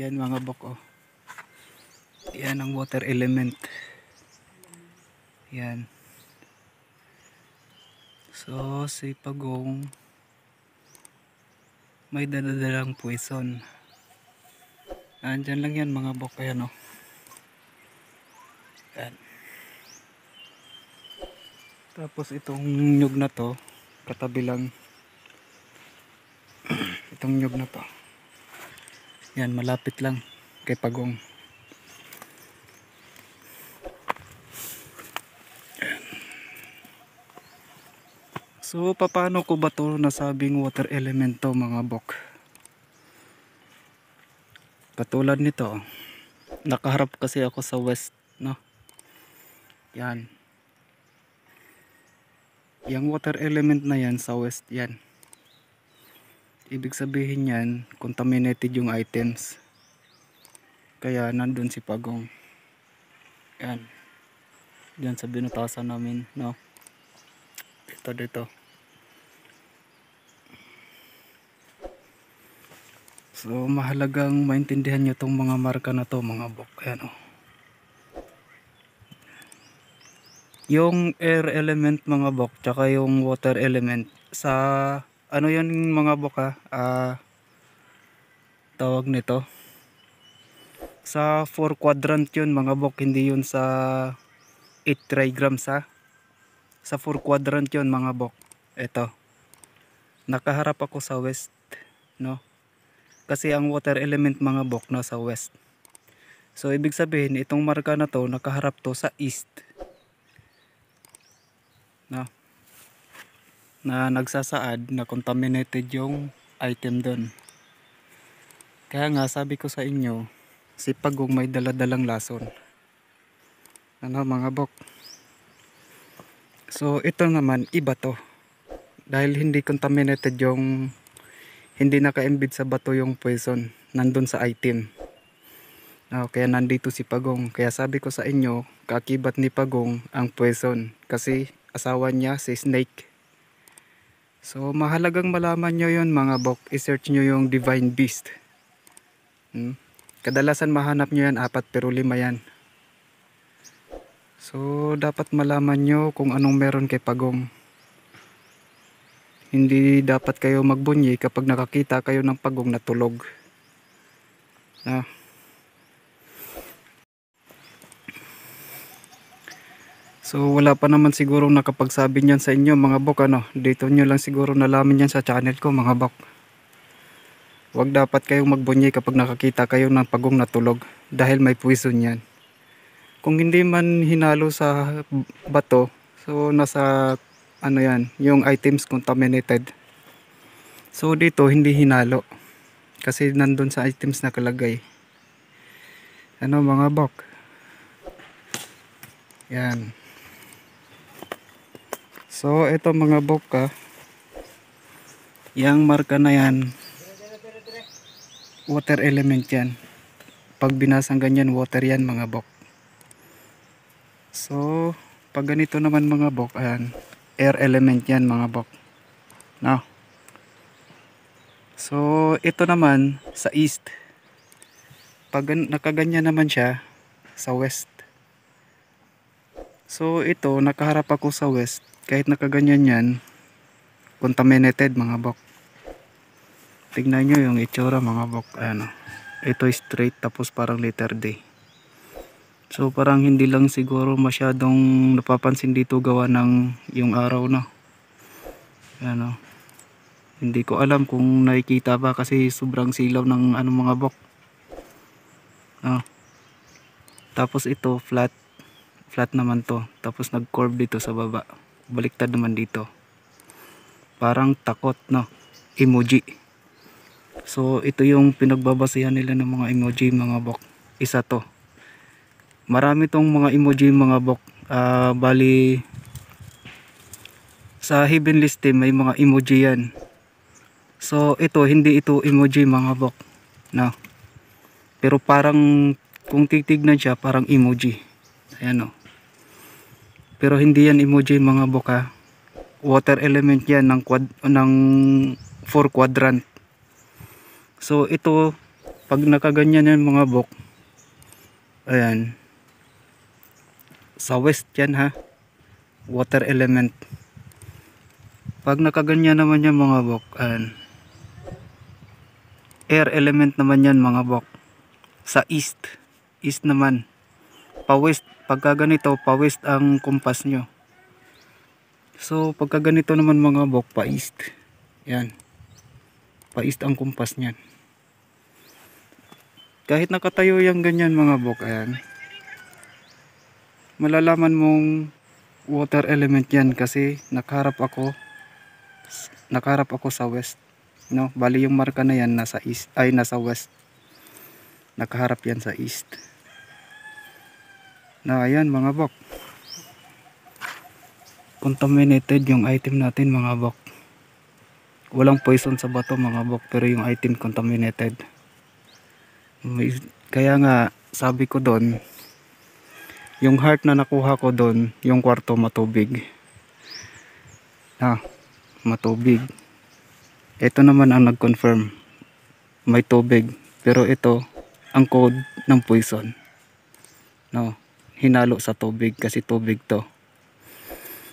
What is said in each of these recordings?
Ayan mga bok, oh. Yan ang water element. Yan. So si Pagong may dadadalang poison. Andyan lang yan mga bok. Ayan, oh. Yan. Tapos itong nyug na to, katabi lang itong nyug na to. Yan, malapit lang kay Pagong. So paano ko ba to nasabing water element to mga bok? Katulad nito, nakaharap kasi ako sa west, no? Yan. Yung water element na yan sa west yan. Ibig sabihin yan, contaminated yung items. Kaya nandun si Pagong. Yan. Diyan sa binutasan namin, no? Dito. So mahalagang maintindihan nyo tong mga marka na to mga bok. Ayan, oh. Yung air element mga bok, tsaka yung water element sa ano yun mga bok, tawag nito sa 4 quadrant yun mga bok, hindi yun sa 8 trigrams ha. Sa 4 quadrant yun mga bok. Ito, nakaharap ako sa west, no? Kasi ang water element mga bok nasa west. So ibig sabihin itong marka na to nakaharap to sa east, no? Na nagsasaad na contaminated yung item doon. Kaya nga sabi ko sa inyo, si Pagong may daladalang lason, ano mga bok. So ito naman iba to, dahil hindi contaminated yung, hindi naka-embed sa bato yung poison, nandun sa item. Kaya nandito si Pagong. Kaya sabi ko sa inyo, kaakibat ni Pagong ang poison kasi asawa niya si Snake. So mahalagang malaman nyo yun mga bok. I-search nyo yung Divine Beast. Kadalasan mahanap nyo yan 4 pero 5 yan. So dapat malaman nyo kung anong meron kay Pagong. Hindi dapat kayo magbunyi kapag nakakita kayo ng Pagong na tulog. So wala pa naman siguro nakapagsabi niyan sa inyo mga bok, ano. Dito nyo lang siguro nalaman yan sa channel ko mga bok. Huwag dapat kayong magbunyi kapag nakakita kayo ng Pagong na tulog, dahil may poison yan. Kung hindi man hinalo sa bato, so nasa ano yan, yung items contaminated. So dito hindi hinalo kasi nandun sa items nakalagay. Ano mga bok? Yan. So ito mga bok, yang marka na yan, water element yan. Pag binasang ganyan, water yan mga bok. So pag ganito naman mga bok, ayan, air element yan mga bok, no? So ito naman sa east. Pag nakaganyan naman siya sa west. So ito nakaharap ako sa west, kahit nakaganyan yan, contaminated mga bok. Tignan nyo yung itsura mga bok. Ayan, ito straight tapos parang letter D. So parang hindi lang siguro masyadong napapansin dito gawa ng yung araw, no? Ayan, hindi ko alam kung nakikita ba kasi sobrang silaw ng ano mga bok. Tapos ito flat naman to. Tapos nag-curve dito sa baba. Baliktad naman dito. Parang takot, no? Emoji. So ito yung pinagbabasihan nila ng mga emoji mga bok. Isa to. Marami tong mga emoji mga bok. Bali sa Heavenly Steam may mga emoji yan. So ito hindi ito emoji mga bok, no? Pero parang kung titignan siya parang emoji. Ayan, pero hindi yan emoji mga bok, water element yan ng 4 quadrant. So ito Pag nakaganyan yan mga bok, ayan, sa west yan ha, water element. Pag nakaganyan naman yan mga bok, ayan, air element naman yan mga bok. Sa east, east naman, pa west. Pagka ganito, pa west ang kumpas nyo. So pagka ganito naman mga bok, pa east. Yan, pa east ang kumpas nyan. Kahit nakatayo yung ganyan mga bok, ayan, malalaman mong water element yan kasi nakaharap ako sa west, no? Bali yung marka na yan nasa east, ay nasa west, nakaharap yan sa east. Na ayan mga bok, contaminated yung item natin mga bok. Walang poison sa bato mga bok, pero yung item contaminated. Kaya nga sabi ko doon, yung heart na nakuha ko doon, yung kwarto matubig. Matubig. Ito naman ang nag-confirm, may tubig, pero ito ang code ng poison. Hinalo sa tubig kasi tubig to.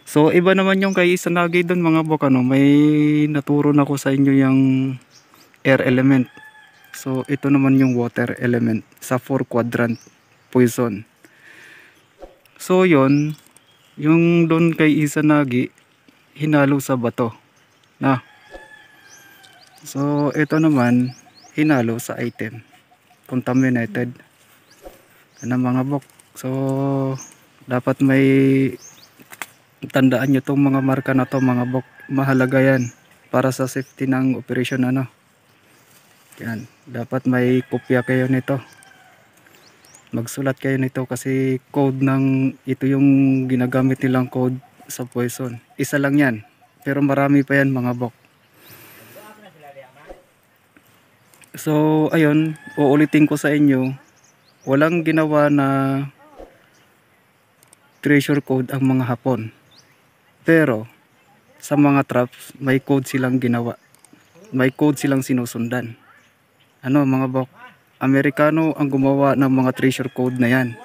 So iba naman yung kay Izanagi doon mga bok, may naturo na ko sa inyo yung air element. So ito naman yung water element sa 4 quadrant poison. So yon, yung doon kay Izanagi hinalo sa bato. So ito naman hinalo sa item contaminated. Mga bok. So dapat may tandaan nyo tong mga marka na to mga bok. Mahalaga yan para sa safety ng operation yan. Dapat may kopya kayo nito, magsulat kayo nito kasi code ng ito yung ginagamit nilang code sa poison. Isa lang yan pero marami pa yan mga bok. So ayun, uulitin ko sa inyo, walang ginawa na treasure code ang mga Hapon, pero sa mga traps may code silang ginawa, may code silang sinusundan. Mga bok, Amerikano ang gumawa ng mga treasure code na yan,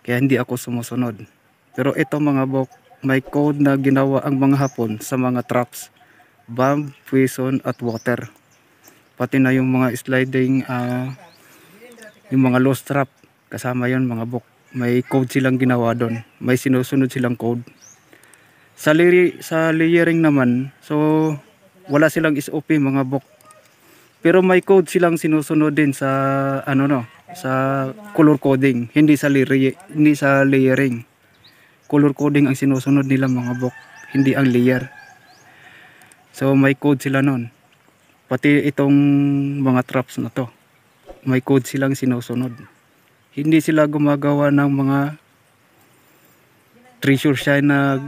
kaya hindi ako sumusunod. Pero ito mga bok, may code na ginawa ang mga Hapon sa mga traps, bomb, poison at water. Pati na yung mga sliding, yung mga lost trap, kasama yon mga bok. May code silang ginawa doon, may sinusunod silang code. Sa layering naman, so wala silang SOP mga bok, pero may code silang sinusunod din sa sa color coding, hindi sa layering. Color coding ang sinusunod nila mga bok, hindi ang layer. So may code sila nun. Pati itong mga traps na to, may code silang sinusunod. Hindi sila gumagawa ng mga treasure shine na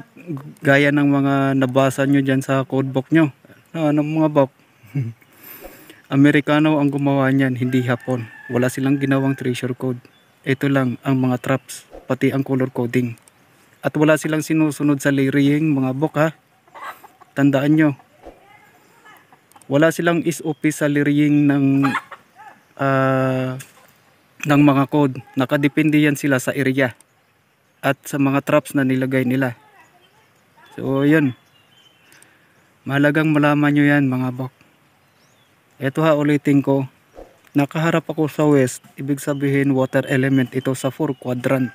gaya ng mga nabasa nyo dyan sa codebook nyo. Mga bok? Amerikano ang gumawa niyan, hindi Hapon. Wala silang ginawang treasure code. Ito lang ang mga traps, pati ang color coding. At wala silang sinusunod sa layering mga bok Tandaan nyo. Wala silang SOP sa layering ng mga code. Nakadepende yan sila sa area at sa mga traps na nilagay nila. So yun, mahalagang malaman nyo yan mga bok. Ito ulitin ko, nakaharap ako sa west, ibig sabihin water element ito sa 4 quadrant.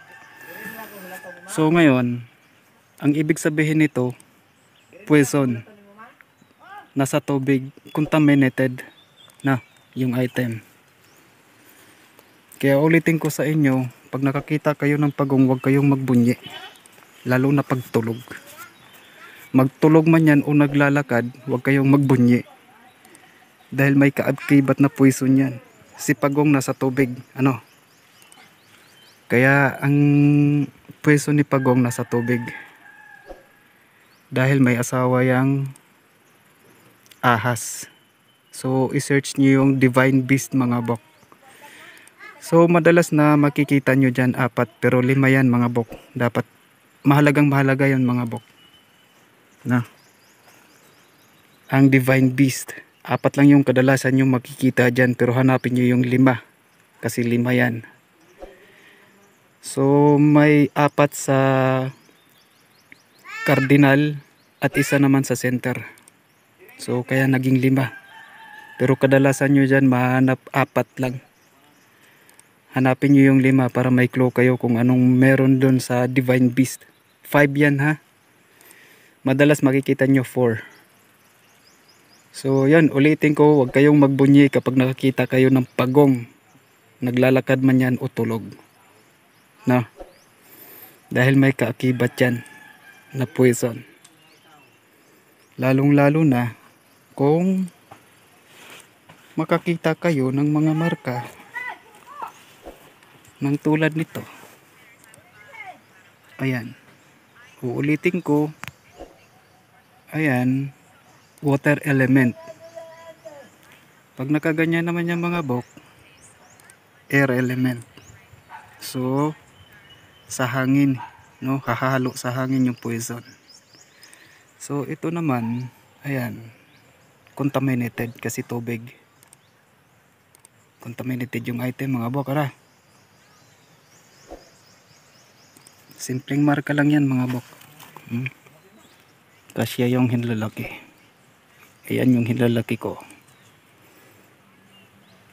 So ngayon, ang ibig sabihin nito, poison, nasa tubig, contaminated na yung item. Kaya ulitin ko sa inyo, pag nakakita kayo ng pagong, huwag kayong magbunyi, lalo na pagtulog. Magtulog man yan o naglalakad, huwag kayong magbunyi, dahil may kaaktibat na poison yan. Si pagong nasa tubig, kaya ang poison ni pagong nasa tubig, dahil may asawa yang ahas. So i-search nyo yung divine beast mga bok. So madalas na makikita nyo dyan 4, pero 5 yan mga bok. Dapat mahalaga yan mga bok. Ang divine beast. Apat lang yung kadalasan yung makikita dyan, pero hanapin nyo yung 5 kasi 5 yan. So may 4 sa cardinal at isa naman sa center, so kaya naging 5. Pero kadalasan nyo dyan mahanap 4 lang. Hanapin nyo yung 5 para may clue kayo kung anong meron dun sa Divine Beast. 5 yan ha, madalas makikita nyo 4. So yan, ulitin ko, huwag kayong magbunyi kapag nakakita kayo ng pagong, naglalakad man yan o tulog, no? Dahil may kaakibat yan na poison. Lalong lalo na kung makakita kayo ng mga marka ng tulad nito. Ayan, uulitin ko, ayan, water element. Pag nakaganyan naman yung mga bok, air element. So sa hangin, no, hahalo sa hangin yung poison. So ito naman, ayan, contaminated kasi tubig. Contaminated yung item mga bok, ara. Simpleng marka lang yan mga bok. Kasya yung hinlalaki. Ayan yung hinlalaki ko,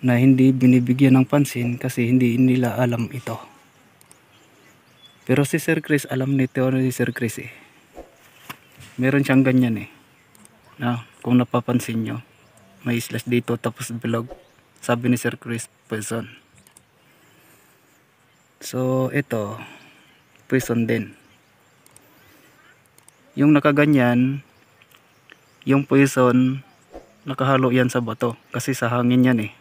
na hindi binibigyan ng pansin kasi hindi nila alam ito. Pero si Sir Chris, alam nito ni Sir Chris eh. Meron siyang ganyan eh. Kung napapansin nyo, may slash dito tapos bilog. Sabi ni Sir Chris, poison. So ito, poison din. Yung nakaganyan, yung poison, nakahalo yan sa bato kasi sa hangin yan eh.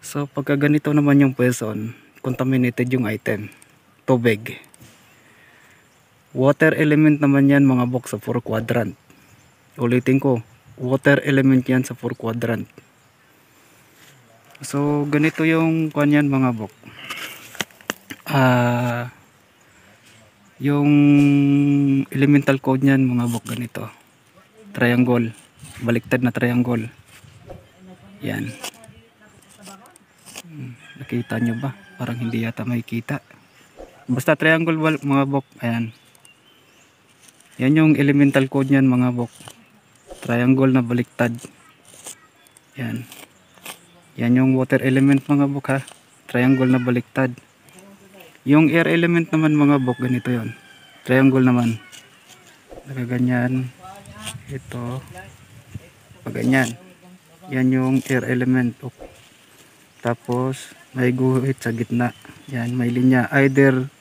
So pagka ganito naman yung poison, contaminated yung item, tubig. Water element naman yan mga bok sa 4 quadrant. Ulitin ko, water element yan sa 4 quadrant. So ganito yung kanyan mga bok. Yung elemental code niyan mga bok ganito. Triangle, baliktad na triangle. Yan. Nakita nyo ba? Parang hindi yata makikita. Basta triangle mga bok. Ayan. Yan yung elemental code niyan mga bok. Triangle na baliktad. Yan. Yan yung water element mga bok ha. Triangle na baliktad. Yung air element naman mga bok, ganito yon. Triangle naman. Nakaganyan. Ito. Paganyan. Yan yung air element. Tapos may guhit sa gitna. Yan, may linya. Either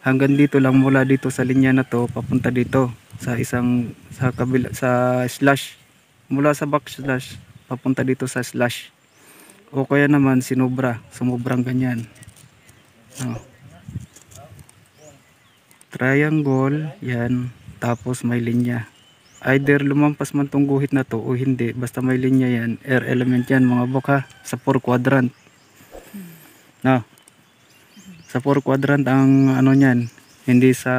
hanggang dito lang, mula dito sa linya na to papunta dito sa isang sa kabila sa slash. Mula sa backslash papunta dito sa slash. O kaya naman sinubra, sumubrang ganyan. Triangle, yan. Tapos may linya. Either lumampas man tong guhit na to o hindi, basta may linya yan. Air element yan mga bok ha, sa 4 quadrant. Sa 4 quadrant ang ano niyan, hindi sa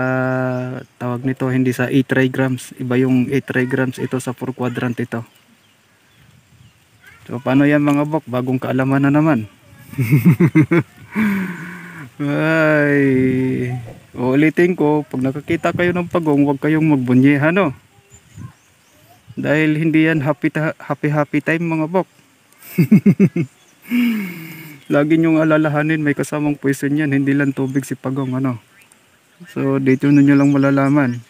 tawag nito, hindi sa 8 trigrams. Iba yung 8 trigrams, ito sa 4 quadrant ito. So paano yan mga bok? Bagong kaalaman na naman. Ay, uulitin ko, pag nakakita kayo ng pagong, huwag kayong magbunyi, no? Dahil hindi yan happy time mga bok. Lagi nyong alalahanin, may kasamang poison yan, hindi lang tubig si pagong, ano? So dito nyo lang malalaman.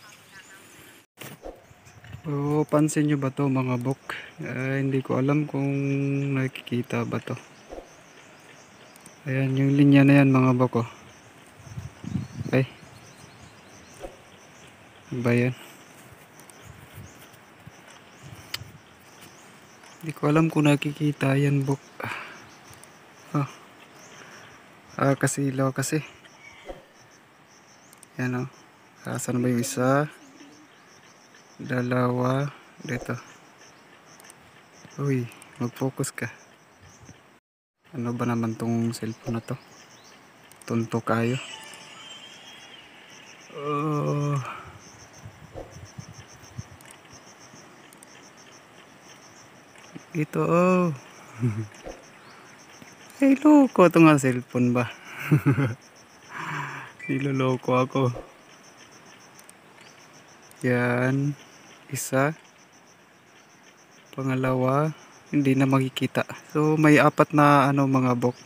So pansin nyo ba to mga bok? Hindi ko alam kung nakikita ba to. Ayan yung linya na yan mga bok. Okay. Ba yan? Hindi ko alam kung nakikita yan bok. Kasi ilaw kasi. Yan o. Saan ba yung isa? Dalawa. Dito. Uy, mag-focus ka. Ano ba naman tong cellphone na to? Tunto kayo. Dito oh. Ay loko ito nga cellphone ba. Niloloko ako. Yan. Isa. Pangalawa. Hindi na makikita. So may apat na ano mga bok.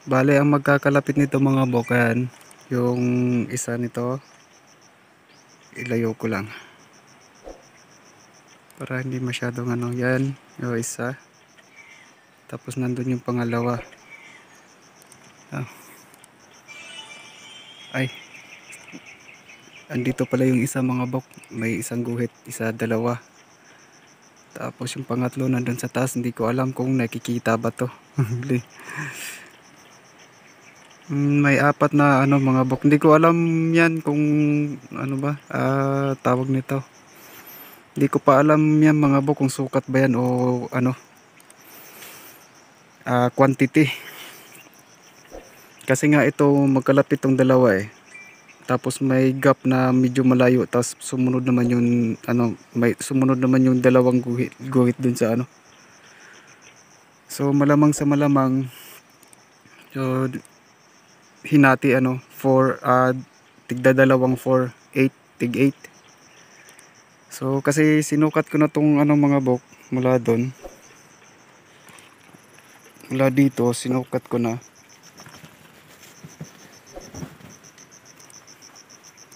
Bale ang magkakalapit nito mga bok yan. Yung isa nito. Ilayo ko lang. Para hindi masyadong ano. Yan. Yung isa. Tapos nandun yung pangalawa. Oh. Ay. Andito pala yung isa mga bok. May isang guhit. Isa, dalawa. Tapos yung pangatlo nandun sa taas. Hindi ko alam kung nakikita ba to. May apat na ano mga bok. Hindi ko alam yan kung ano ba tawag nito. Hindi ko pa alam yan mga bok kung sukat ba yan o ano quantity. Kasi nga ito magkalapit tong dalawa eh. Tapos may gap na medyo malayo. Tapos sumunod naman yung ano, may sumunod naman yung dalawang guhit dun sa ano. So malamang sa malamang so hinati ano 4 tigda dalawang 4 8 tig 8. So kasi sinukat ko na tong ano mga bok mula doon. Mula dito sinukat ko na.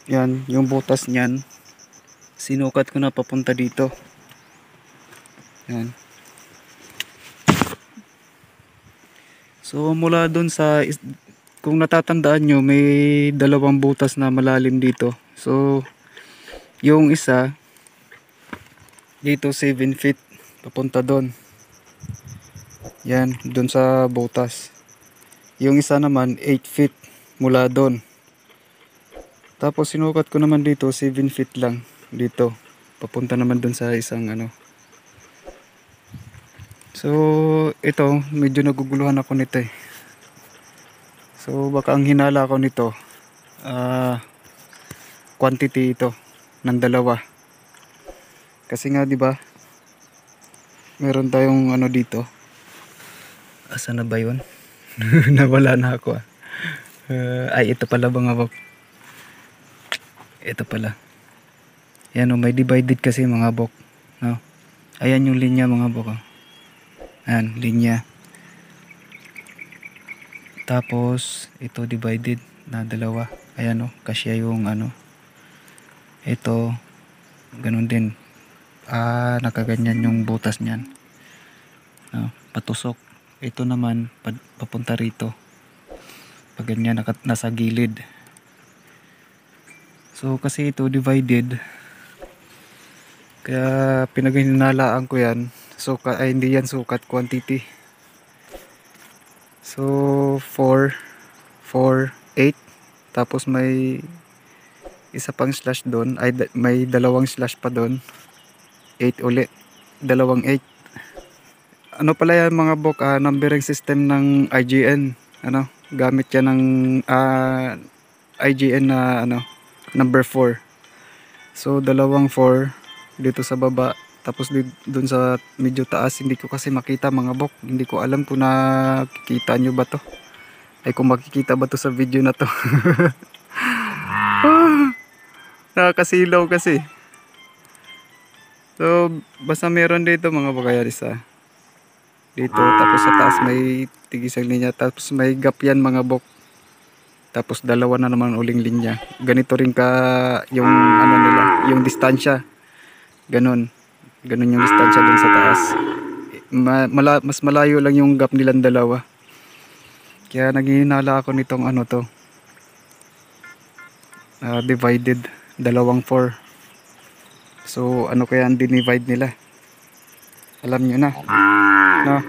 Yan, yung butas niyan. Sinukat ko na papunta dito. Yan. So mula doon sa kung natatandaan nyo may dalawang butas na malalim dito. So yung isa dito 7 feet papunta doon. Yan, doon sa butas. Yung isa naman 8 feet mula doon. Tapos sinukat ko naman dito 7 feet lang dito. Papunta naman doon sa isang ano. So ito medyo naguguluhan ako nito eh. So baka ang hinala ko nito quantity ito ng dalawa. Kasi nga 'di ba? Meron tayong ano dito. Asa na ba 'yon? Nawala na ako. Ay ito pala mga bok. Ito pala. Yan oh, may divided kasi mga bok, no? Ayan yung linya mga bok. Oh. Ayan, linya. Tapos ito divided na dalawa. Ayan oh, kasya yung ano. Ito ganun din. Nakaganyan yung butas niyan. Patusok. Ito naman papunta rito. Pag ganyan nasa gilid. So kasi ito divided. Kaya pinaghinalaan ko yan. Sukat ay hindi yan sukat quantity. So 4 8 tapos may isa pang slash doon ay may dalawang slash pa doon 8 ulit dalawang 8. Ano pala yan mga bok numbering system ng IGN ano gamit yan ng IGN na ano number 4. So dalawang 4 dito sa baba tapos doon sa medyo taas hindi ko kasi makita mga bok, hindi ko alam kung nakikita nyo ba to ay kung makikita ba to sa video na to. Nakakasilaw kasi. So basta meron dito mga bok kaya isa dito tapos sa taas may tigisang linya tapos may gap yan mga bok tapos dalawa na naman uling linya ganito rin ka yung ano nila yung distansya ganun yung distansya dun sa taas mas malayo lang yung gap nilang dalawa kaya naghihinala ako nitong ano to divided dalawang 4 so ano kaya ang dinivide nila alam nyo na no?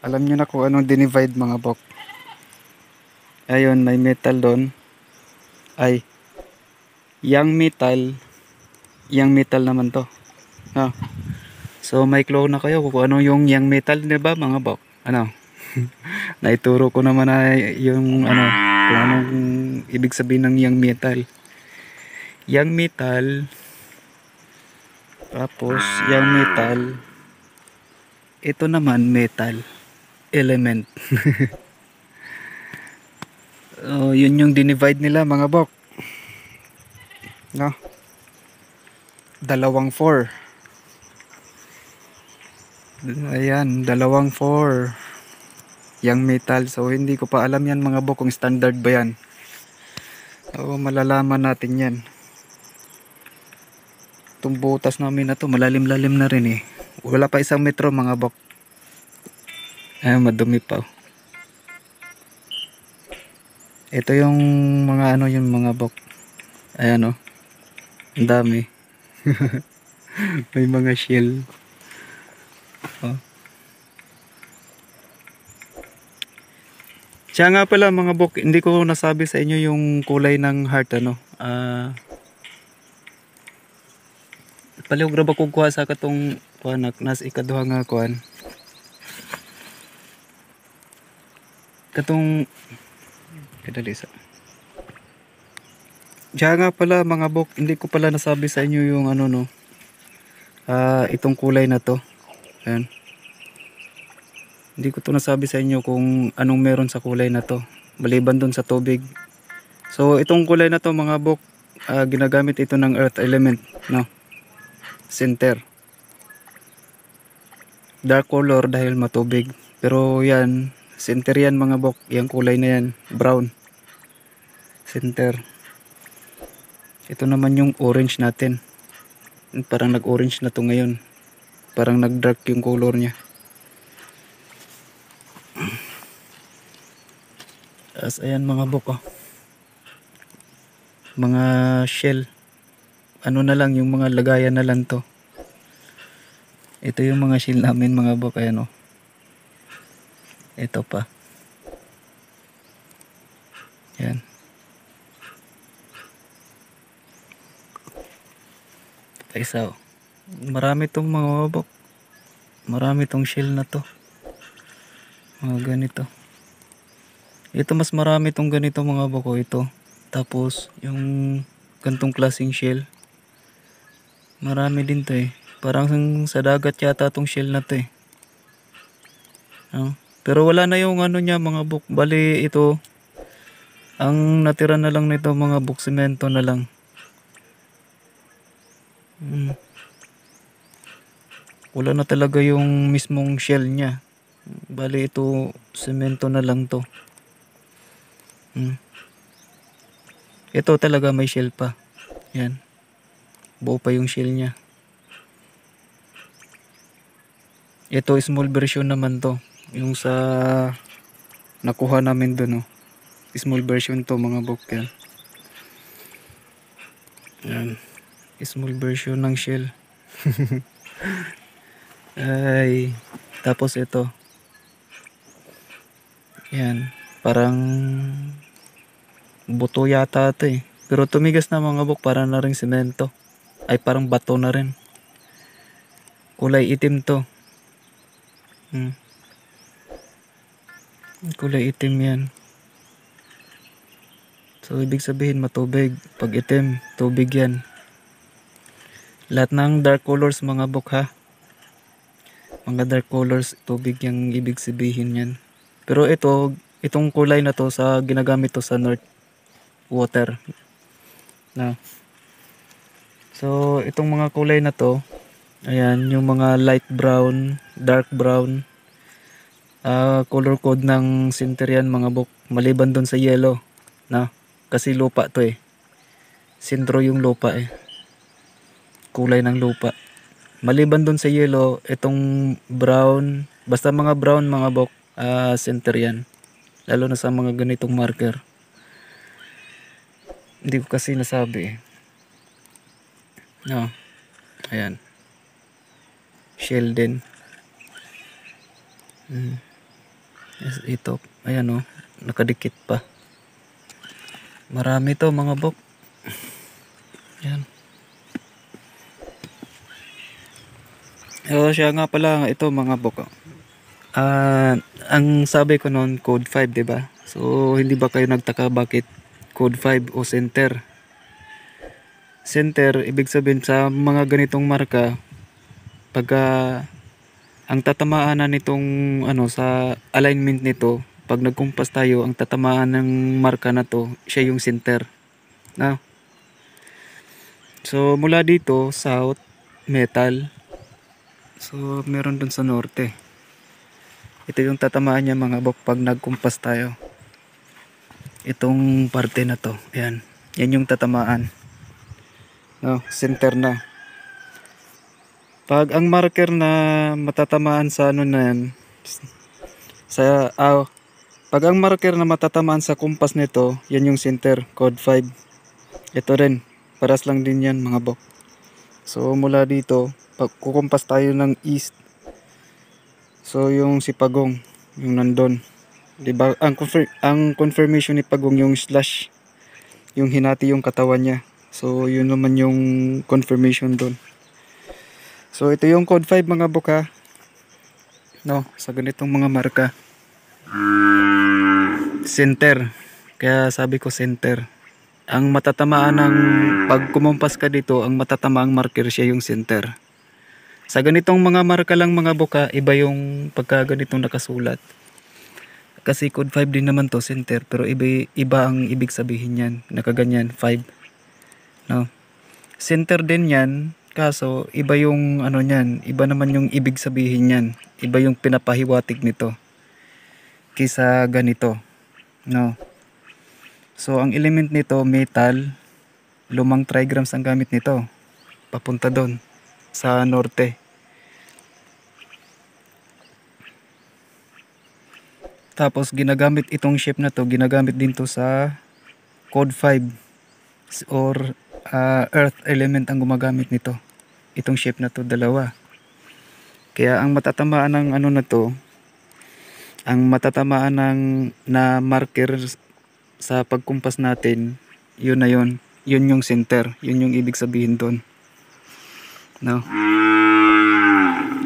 Alam nyo na kung anong dinivide mga bok ayun may metal doon ay yang metal naman to no? So may clue na kayo kung ano yung yang metal diba mga bok ano naituro ko naman na yung ano kung anong ibig sabihin ng yang metal Tapos yung metal, ito naman metal element. Yun yung dinivide nila mga bok, no? Dalawang 4. Ayan, dalawang 4 yung metal. So hindi ko pa alam yan mga bok kung standard ba yan. So malalaman natin yan. Itong butas namin na to malalim-lalim na rin eh. Wala pa 1 metro mga bok. Ayan, madumi pa. Ito yung mga ano yung mga bok. Ayan oh. Ang dami. May mga shell. Oh. Siya nga pala mga bok, hindi ko nasabi sa inyo yung kulay ng heart ano. Palihog ra ba kung kuha sa katong kuanak nas ikaduha nga kuan. Katong kadali sa. Siya nga pala mga bok, hindi ko pala nasabi sa inyo yung ano no. Itong kulay na to. Ayan. Hindi ko to nasabi sa inyo kung anong meron sa kulay na to. Maliban dun sa tubig. So itong kulay na to mga bok, ginagamit ito ng earth element, no? Center. Dark color dahil matubig. Pero yan, center yan mga bok. Yung kulay na yan, brown. Center. Ito naman yung orange natin. Parang nag-orange na to ngayon. Parang nag-dark yung color niya. As ayan mga bok oh. Mga shell. Ano na lang yung mga lagayan na lang to. Ito yung mga shell namin mga bok, ayan oh. Ito pa. Yan. Isa oh. Marami tong mga bok. Marami tong shell na to. Mga ganito. Ito mas marami tong ganito mga boko ito. Tapos yung gantong klaseng shell. Marami din to eh. Parang sa dagat yata tong shell na to eh. Pero wala na yung ano niya mga bok. Bali ito. Ang natira na lang nito mga bok, semento na lang. Wala na talaga yung mismong shell niya. Bali ito semento na lang to. Ito talaga may shell pa. Yan. Buo pa yung shell niya. Ito small version naman to. Yung sa nakuha namin dun oh. Small version to mga bok yan. Yan. Small version ng shell. Ay. Tapos ito. Yan. Parang buto yata ito eh. Pero tumigas na mga bok, para na rin semento. Ay parang bato na rin. Kulay itim to. Kulay itim yan. So ibig sabihin matubig. Pag itim, tubig yan. Lahat ng dark colors mga bok ha. Mga dark colors, tubig yung ibig sabihin yan. Pero itong kulay na to sa ginagamit to sa north water. Na. So itong mga kulay na to, ayan, yung mga light brown, dark brown, color code ng center yan mga bok. Maliban doon sa yellow, na kasi lupa to eh. Sentro yung lupa eh. Kulay ng lupa. Maliban doon sa yellow, itong brown, basta mga brown mga bok, center yan. Lalo na sa mga ganitong marker. Hindi ko kasi nasabi eh. No. Ayan. Shell din. Yes, ito. Ayan oh. Nakadikit pa. Marami to mga bok. Ayan. Siya nga pala ito mga bok. Ang sabi ko noon code 5, 'di ba? So hindi ba kayo nagtaka bakit code 5 o center? Center ibig sabihin sa mga ganitong marka, Pagka ang tatamaan na nitong ano sa alignment nito, pag nagkumpas tayo, ang tatamaan ng marka na to, siya yung center. No? So mula dito, south, metal. So meron dun sa norte. Ito yung tatamaan niya mga bok pag nagkumpas tayo. Itong parte na to, ayan. Yan yung tatamaan. No, center na. Pag ang marker na matatamaan sa ano na yan, sa pag ang marker na matatamaan sa kumpas nito, yan yung center, code 5. Ito rin, paras lang din yan mga bok. So mula dito, pag kukumpas tayo ng east, so yung si Pagong, yung nandun. Diba? Ang confirmation ni Pagong yung slash, yung hinati yung katawan niya. So yun naman yung confirmation doon. So ito yung code 5 mga buka. No, sa ganitong mga marka. Center. Kaya sabi ko center. Ang matatamaan ng pag kumumpas ka dito, ang matatamaang marker siya yung center. Sa ganitong mga marka lang mga buka, iba yung pagka ganitong nakasulat. Kasi code 5 din naman to, center, pero iba ang ibig sabihin niyan. Nakaganyan 5. No. Center din 'yan, kaso iba yung ano niyan, iba naman yung ibig sabihin niyan. Iba yung pinapahiwatig nito kaysa ganito. No. So ang element nito metal, lumang trigrams ang gamit nito. Papunta doon sa norte. Tapos ginagamit itong shape na to, ginagamit din to sa code 5 or earth element ang gumagamit nito. Itong shape na to, dalawa. Kaya ang matatamaan ng ano na to, ang matatamaan ng na marker sa pagkumpas natin, yun na yun. Yun yung center. Yun yung ibig sabihin doon. No?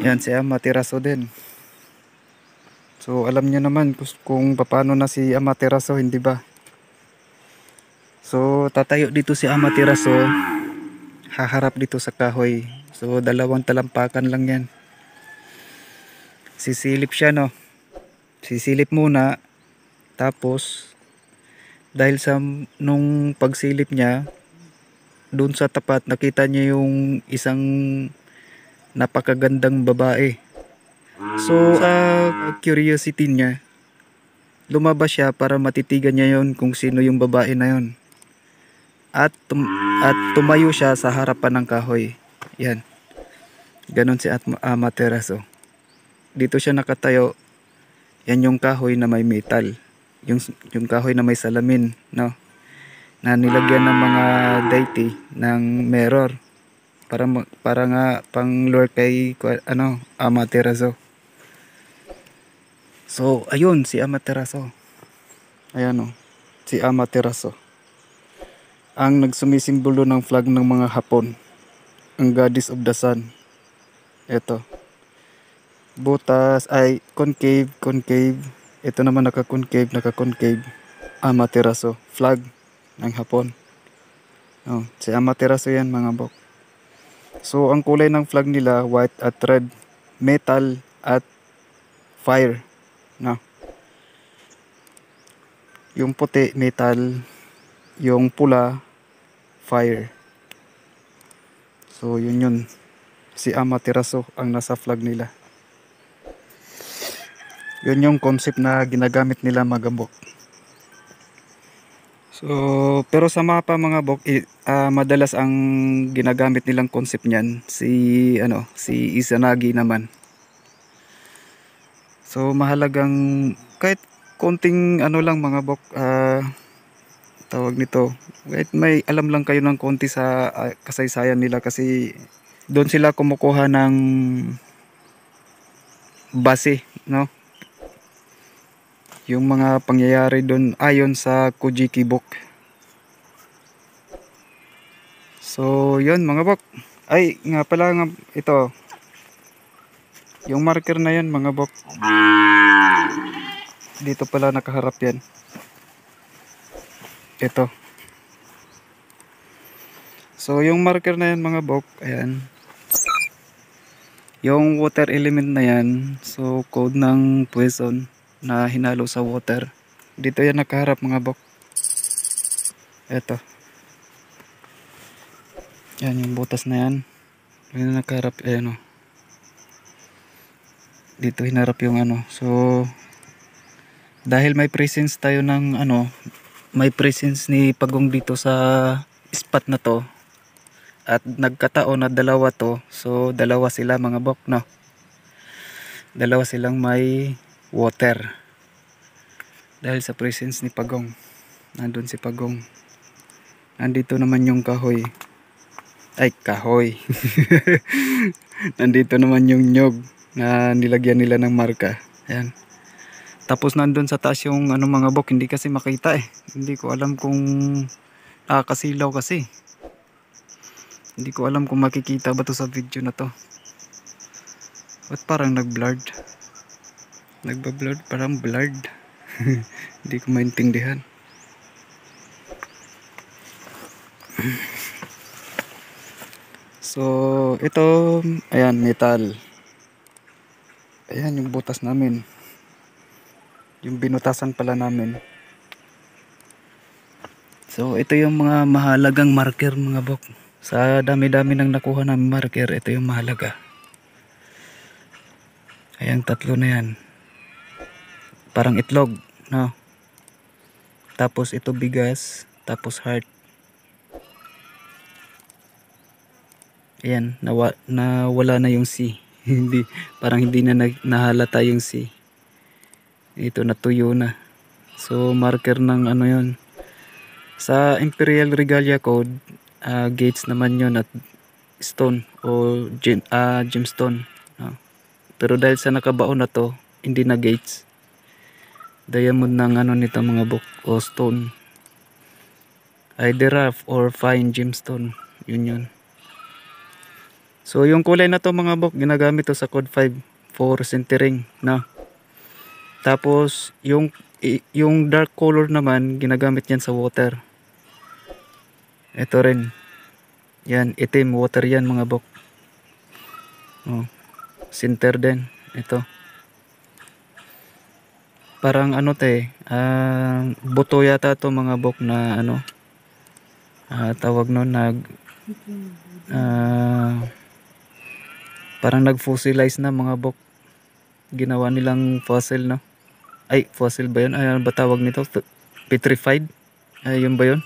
Yan si Amaterasu din. So alam niyo naman kung paano na si Amaterasu, hindi ba? So tatayo dito si Amaterasu, haharap dito sa kahoy. So dalawang talampakan lang yan. Sisilip siya, no? Sisilip muna. Tapos dahil sa nung pagsilip niya, doon sa tapat nakita niya yung isang napakagandang babae. So sa curiosity niya, lumabas siya para matitigan niya yon kung sino yung babae na yon. At tumayo siya sa harapan ng kahoy. Yan. Ganon si Amaterasu. Dito siya nakatayo. Yan yung kahoy na may metal. Yung kahoy na may salamin, no? Na nilagyan ng mga deity ng mirror para nga pang lure kay Amaterasu. So ayun si Amaterasu. Ayan, oh, si Amaterasu. Ang nagsumisimbolo ng flag ng mga Hapon, ang goddess of the sun. Ito. Butas ay concave. Ito naman naka-concave. Amaterasu, flag ng Hapon. Oh, si Amaterasu yan mga bok. So ang kulay ng flag nila white at red, metal at fire. No. Yung puti metal, yung pula fire. So yun. Si Amaterasu ang nasa flag nila. Yun yung concept na ginagamit nila mga bok. So pero sa mapa mga bok, madalas ang ginagamit nilang concept niyan si Izanagi naman. So mahalagang kahit konting lang mga bok, tawag nito, kahit may alam lang kayo ng konti sa kasaysayan nila, kasi doon sila kumukuha ng base, no? Yung mga pangyayari doon ayon sa Kojiki Book. So yun mga bok. Ay nga pala nga, ito yung marker na yan mga bok, dito pala nakaharap yan. Ito. So yung marker na yan mga bok, ayan. Yung water element na yan, so code ng poison na hinalo sa water. Dito yan nakaharap mga bok. Eto. Yan yung butas na yan. Yan nakaharap, ayan o. Dito hinarap yung ano. So, dahil may presence tayo ng ano, may presence ni Pagong dito sa spot na to. At nagkataon na dalawa to. So, dalawa sila mga bok, no? Dalawa silang may water. Dahil sa presence ni Pagong. Nandun si Pagong. Nandito naman yung kahoy. Ay, kahoy. Nandito naman yung nyog na nilagyan nila ng marka. Ayan. Tapos nandun sa taas yung ano mga bok, hindi kasi makita eh. Hindi ko alam kung nakakasilaw kasi. Hindi ko alam kung makikita ba to sa video na to. Ba't parang nag-blurred? Nagba-blurred, parang blurred. Hindi ko maintindihan. So, ito, ayan, metal. Ayan yung butas namin. Yung binutasan pala namin. So, ito yung mga mahalagang marker mga bok. Sa dami-dami ng nakuha namin marker, ito yung mahalaga. Ayan, tatlo na yan. Parang itlog, no? Tapos ito bigas, tapos heart. Ayan, nawala na yung C. Hindi, parang hindi na nahalata yung C. Ito natuyo na. So marker ng ano yon. Sa Imperial Regalia Code, gates naman yon at stone o gemstone. Pero dahil sa nakabaon na to, hindi na gates. Diamond ng ano nito mga bok o stone. Either rough or fine gemstone. Yun yun. So yung kulay na to mga bok, ginagamit to sa code 5 for centering, no? Tapos yung dark color naman ginagamit yan sa water. Ito rin. Yan, itim water yan mga bok. Oh, center din ito. Parang ano te, buto yata to mga bok na ano. Tawag no parang nag-fossilize na mga bok. Ginawa nilang fossil, no? Ay, fossil ba yun? Ay, ano ba tawag nito? Petrified? Ay, yun ba yun?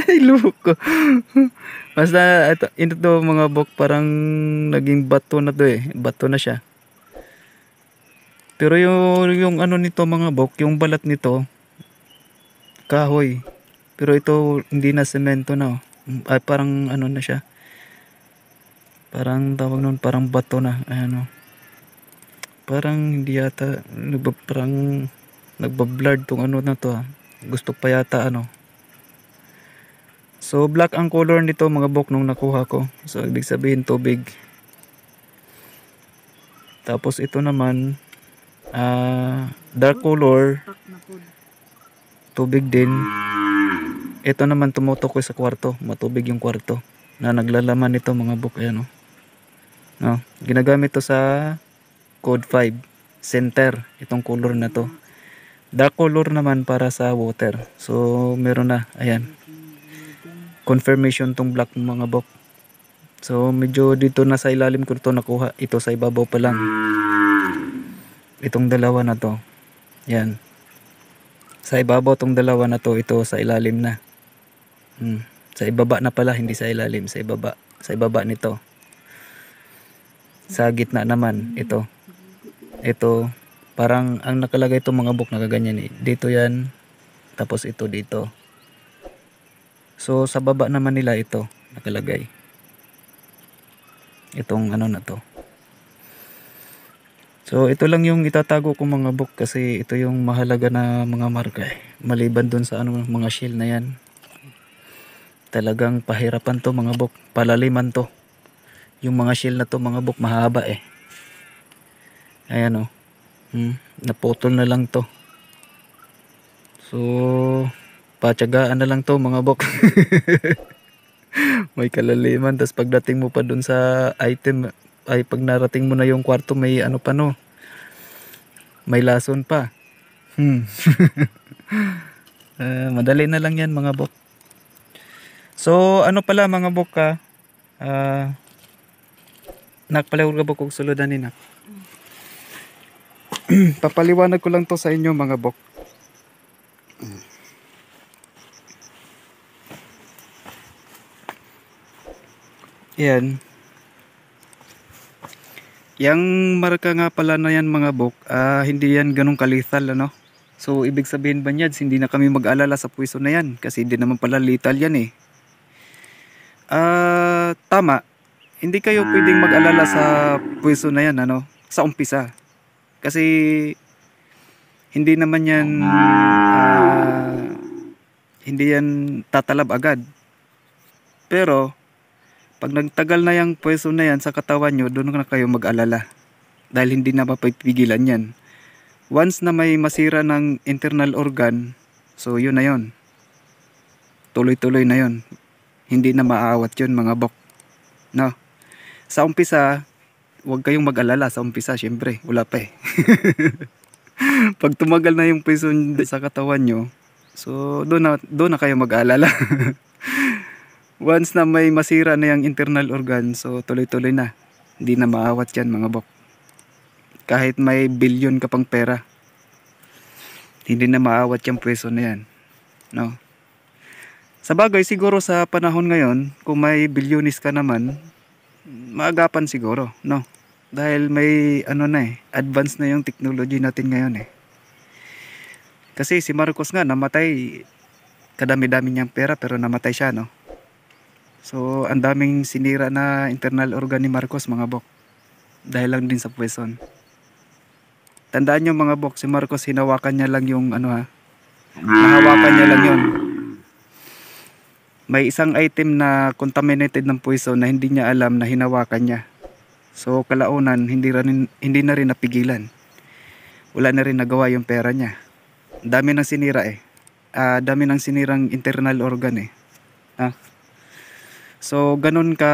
Ay, loko. Basta, ito mga bok, parang naging bato na to eh. Bato na siya. Pero yung ano nito mga bok, yung balat nito, kahoy. Pero ito, hindi na semento na. Ay, parang ano na siya. Parang tawag nun, parang bato na. Ayan o. Parang hindi yata, parang nagbablurred tong ano na to. Gusto pa yata ano. So black ang color nito mga bok nung nakuha ko. So ibig sabihin tubig. Tapos ito naman, dark color, tubig din. Ito naman tumutukoy sa kwarto. Matubig yung kwarto na naglalaman nito mga bok. Ayan o. No, ginagamit to sa code 5 center, itong color na to. Dark color naman para sa water. So meron na, ayan, confirmation tong black mga bok. So medyo dito na sa ilalim ko ito nakuha. Ito sa ibabaw pa lang. Itong dalawa na to, yan, sa ibabaw tong dalawa na to. Ito sa ilalim na. Sa ibaba na pala, hindi sa ilalim, sa ibaba. Sa ibaba nito. Sa gitna naman ito. Ito parang ang nakalagay itong mga bok nakaganyan eh. Dito yan, tapos ito dito. So sa baba naman nila ito nakalagay. Itong ano na to. So ito lang yung itatago ko mga bok kasi ito yung mahalaga na mga marka eh. Maliban dun sa ano, mga shell na yan. Talagang pahirapan to mga bok. Palaliman to. Yung mga shell na to mga bok mahaba eh. Ayan o. Naputol na lang to. So patyagaan na lang to mga bok. May kalaliman. Tapos pagdating mo pa dun sa item, ay pag narating mo na yung kwarto may ano pa no, may lason pa. Madali na lang yan mga bok. So ano pala mga bok ka, nakpalawag ka bok kung suludanin na. Papaliwanag ko lang to sa inyo mga bok. Yan. Yang marka nga pala na yan mga bok, hindi yan ganun kalithal ano. So ibig sabihin ba niyan, hindi na kami mag-alala sa puwiso na yan kasi hindi naman pala lethal yan eh. Tama. Hindi kayo pwedeng mag-alala sa puwiso na yan ano, sa umpisa. Kasi hindi naman yan hindi yan tatalab agad. Pero pag nagtagal na yung pwesto na yan sa katawan nyo, doon na kayo mag-alala. Dahil hindi na mapapigilan yan. Once na may masira ng internal organ, so yun na yun. Tuloy-tuloy na yun. Hindi na maaawat yun mga bok. No? Sa umpisa, huwag kayong mag-alala sa umpisa. Syempre, wala pa eh. Pag tumagal na yung pwesto sa katawan nyo, so doon na kayo mag-alala. Once na may masira na yung internal organ, so tuloy-tuloy na. Hindi na maawat yan mga bok. Kahit may bilyon ka pang pera, hindi na maawat yung pwesto na yan. No? Sa bagay, siguro sa panahon ngayon, kung may bilyonis ka naman, maagapan siguro. No? Dahil may advance na yung technology natin ngayon eh. Kasi si Marcos nga namatay, kadami-dami niyang pera pero namatay siya no. So, ang daming sinira na internal organ ni Marcos mga bok. Dahil lang din sa puweson. Tandaan nyo mga bok, si Marcos hinawakan niya lang yung nahawakan niya lang yun. May isang item na contaminated ng puweson na hindi niya alam na hinawakan niya. So, kalaunan, hindi na rin napigilan. Wala na rin nagawa yung pera niya. Dami nang sinira eh. Dami nang sinirang internal organ eh. So, ganun ka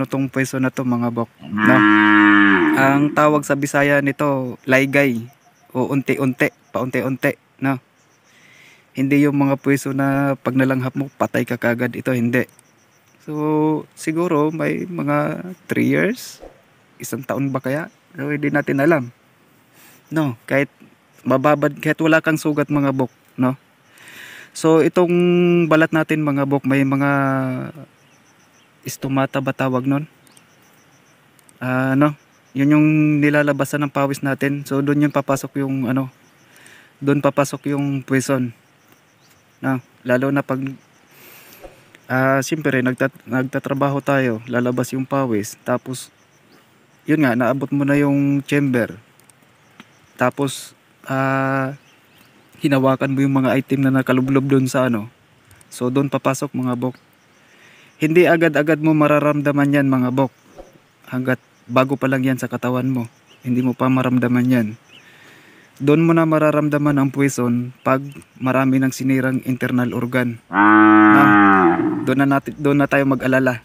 tong pwesto na to mga bok, no? Ang tawag sa Bisaya nito, laygay o unti-unti, paunti-unti, no? Hindi yung mga pwesto na pag nalanghap mo, patay ka kagad. Ito hindi. So, siguro may mga 3 years, 1 taon ba kaya? So, hindi natin alam. No, kahit mababad, kahit wala kang sugat mga bok, no? So itong balat natin mga bok, may mga stomata ba tawag nun? Yun yung nilalabasan ng pawis natin. So doon yung papasok yung doon papasok yung puweson. No, lalo na pag siyempre nagtatrabaho tayo, lalabas yung pawis. Tapos yun nga, naabot mo na yung chamber. Tapos hinawakan mo yung mga item na nakalublob doon sa so doon papasok mga bok. Hindi agad-agad mo mararamdaman yan mga bok. Hanggat bago pa lang yan sa katawan mo, hindi mo pa maramdaman yan. Doon mo na mararamdaman ang puweson pag marami ng sinirang internal organ. Doon na tayo mag-alala.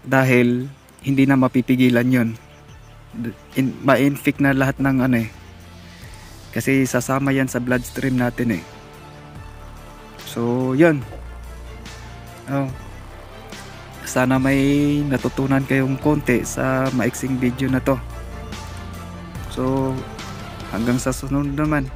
Dahil hindi na mapipigilan yon. Ma-infect na lahat ng kasi sasama yan sa bloodstream natin eh. So, yun. Sana may natutunan kayong konti sa maiksing video na to. So, hanggang sa sunod naman.